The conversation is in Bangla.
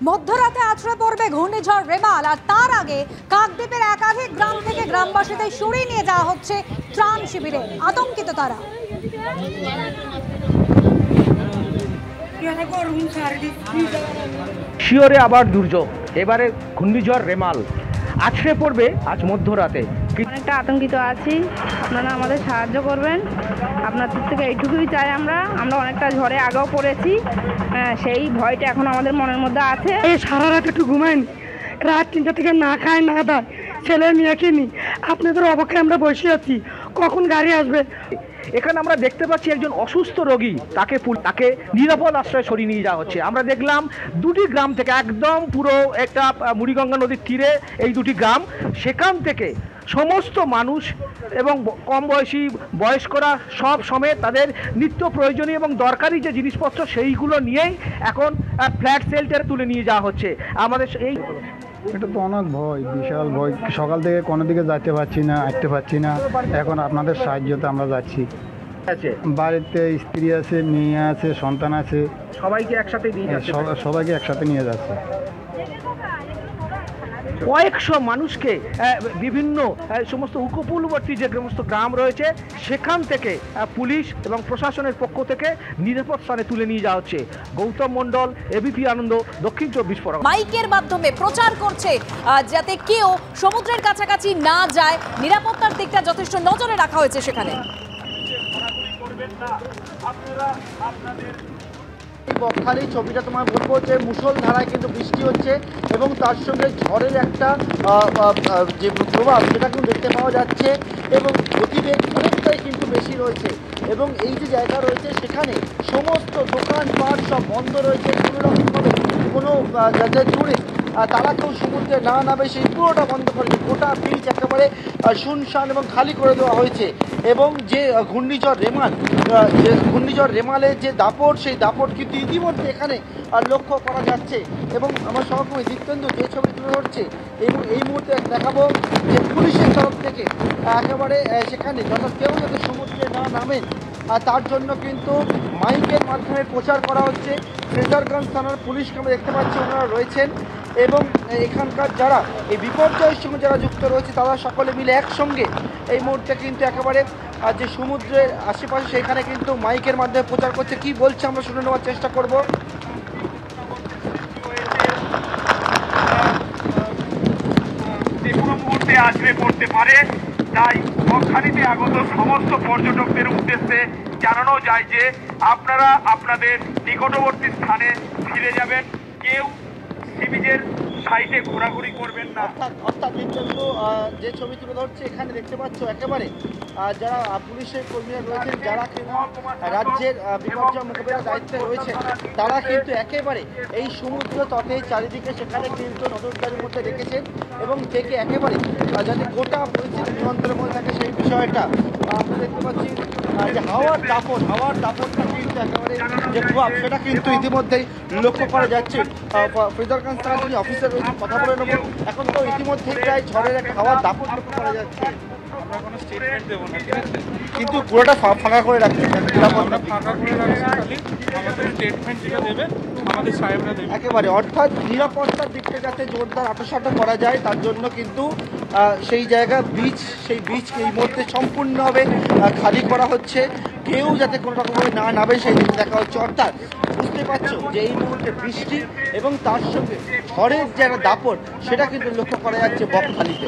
মধ্যরাতে আছড়ে পড়বে ঘূর্ণিঝড় রেমাল, আর তার আগে কাকদ্বীপের একাধিক গ্রাম থেকে গ্রামবাসীদের সরিয়ে নিয়ে যাওয়া হচ্ছে ত্রাণ শিবিরে। আতঙ্কিত তারা। শিওরে আবার দুর্যোগ, এবারে ঘূর্ণিঝড় রেমাল আছড়ে পড়বে আজ মধ্যরাতে। অনেকটা আতঙ্কিত আছি, আপনারা আমাদের সাহায্য করবেন। আপনাদের থেকে এইটুকুই চাই। আমরা অনেকটা ঝড়ে আগেও পড়েছি, সেই ভয়টা এখন আমাদের মনের মধ্যে আছে। এই সারা রাত একটু ঘুমাইনি, রাত 3টা থেকে না খায় না দায়, ছেলে মেয়েকে নি আপনাদের অপেক্ষায় আমরা বসে আছি কখন গাড়ি আসবে। এখানে আমরা দেখতে পাচ্ছি একজন অসুস্থ রোগী, তাকে নিরাপদ আশ্রয়ে সরিয়ে নিয়ে যাওয়া হচ্ছে। আমরা দেখলাম দুটি গ্রাম থেকে, একদম পুরো একটা মুড়িগঙ্গা নদীর তীরে এই দুটি গ্রাম, সেখান থেকে সমস্ত মানুষ এবং কম বয়সী বয়স্করা সব সমেত তাদের নিত্য প্রয়োজনীয় এবং দরকারি যে জিনিসপত্র সেইগুলো নিয়েই এখন ফ্ল্যাট শেল্টারে তুলে নিয়ে যাওয়া হচ্ছে। আমাদের এই এটা তো অনেক ভয়, বিশাল ভয়। সকাল থেকে কোনো দিকে যেতে পারছি না, আসতে পারছি না। এখন আপনাদের সাহায্যতে আমরা যাচ্ছি। বাড়িতে স্ত্রী আছে, মেয়ে আছে, সন্তান আছে, সবাইকে একসাথে সবাইকে একসাথে নিয়ে যাচ্ছে। কয়েকশো মানুষকে বিভিন্ন সমস্ত উপকূলবর্তী যে সমস্ত গ্রাম রয়েছে সেখান থেকে পুলিশ এবং প্রশাসনের পক্ষ থেকে নিরাপদ স্থানে তুলে নিয়ে যাওয়া হচ্ছে। গৌতম মণ্ডল, এবিপি আনন্দ, দক্ষিণ 24 পরগনা। মাইকের মাধ্যমে প্রচার করছে যাতে কেউ সমুদ্রের কাছাকাছি না যায়, নিরাপত্তার দিকটা যথেষ্ট নজরে রাখা হয়েছে সেখানে। বকখালি ছবিটা তোমায় বলবো যে মুষলধারায় কিন্তু বৃষ্টি হচ্ছে এবং তার সঙ্গে ঝড়ের একটা যে প্রভাব সেটা কিন্তু দেখতে পাওয়া যাচ্ছে এবং গতিবেগ অনেকটাই কিন্তু বেশি রয়েছে এবং এই যে জায়গা রয়েছে সেখানে সমস্ত দোকানপাট সব বন্ধ রয়েছে। কোনোরকমভাবে কোনো যাদের জুড়ে তারা কেউ সমুদ্রে না নামে সেই পুরোটা বন্ধ করেছে। গোটা বিচ একেবারে শুনশান এবং খালি করে দেওয়া হয়েছে এবং যে ঘূর্ণিঝড় রেমালের যে দাপট, সেই দাপট কিন্তু ইতিমধ্যে এখানে লক্ষ্য করা যাচ্ছে এবং আমার সহকর্মী দীপ্তেন্দু যে ছবি তুলে ধরছে এবং এই মুহূর্তে দেখাবো যে পুলিশের তরফ থেকে একেবারে সেখানে কেউ যাতে সমুদ্রে না নামেন তার জন্য কিন্তু মাইকের মাধ্যমে প্রচার করা হচ্ছে। ফ্রেজারগঞ্জ থানার পুলিশকে আমরা দেখতে পাচ্ছি, ওনারা রয়েছেন এবং এখানকার যারা এই বিপর্যয়ের সঙ্গে যারা যুক্ত রয়েছে তারা সকলে মিলে একসঙ্গে এই মুহূর্তে কিন্তু একেবারে যে সমুদ্রের আশেপাশে সেখানে কিন্তু মাইকের মাধ্যমে প্রচার করছে। কি বলছে আমরা শুনে নেওয়ার চেষ্টা করব। যে কোনো মুহূর্তে আছড়ে পড়তে পারে, তাই বকখালিতে আগত সমস্ত পর্যটকদের উদ্দেশ্যে জানানো যায় যে আপনারা আপনাদের নিকটবর্তী স্থানে ফিরে যাবেন, কেউ সি বিচের সাইডে ঘোরাঘুরি করবেন না। অর্থাৎ কিন্তু যে ছবি তুলে ধরছে এখানে দেখতে পাচ্ছ একেবারে যারা পুলিশের কর্মীরা রয়েছেন, যারা কিনা রাজ্যের বিপর্যয় মোকাবিলার দায়িত্বে রয়েছে, তারা কিন্তু একেবারে এই সমুদ্র তটে চারিদিকে সেখানে কিন্তু নজরদারির মধ্যে রেখেছেন এবং থেকে একেবারে যাতে গোটা পরিস্থিতি নিয়ন্ত্রণের মধ্যে থাকে সেই বিষয়টা আমরা দেখতে পাচ্ছি। যে হাওয়ার দাপটটা কিন্তু একেবারে যে প্রভাব সেটা কিন্তু ইতিমধ্যেই লক্ষ্য করা যাচ্ছে। ফ্রেজারগঞ্জ থানার যিনি অফিসার রয়েছে কথা বলে নেব। এখন তো ইতিমধ্যেই প্রায় ঝড়ের একটা হাওয়ার দাপট লক্ষ্য করা যাচ্ছে, কিন্তু পুরোটা ফাঁকা করে রাখছে একেবারে। অর্থাৎ নিরাপত্তার দিকটা যাতে জোরদার আটোসাটো করা যায় তার জন্য কিন্তু সেই জায়গা সেই বিচ এই মুহূর্তে সম্পূর্ণভাবে খালি করা হচ্ছে, কেউ যাতে কোনো রকমভাবে না নামে সেই দিকে দেখা হচ্ছে। অর্থাৎ বুঝতে পারছো যে এই মুহূর্তে বৃষ্টি এবং তার সঙ্গে ঝড়ের যে একটা দাপট সেটা কিন্তু লক্ষ্য করা যাচ্ছে বকখালিতে।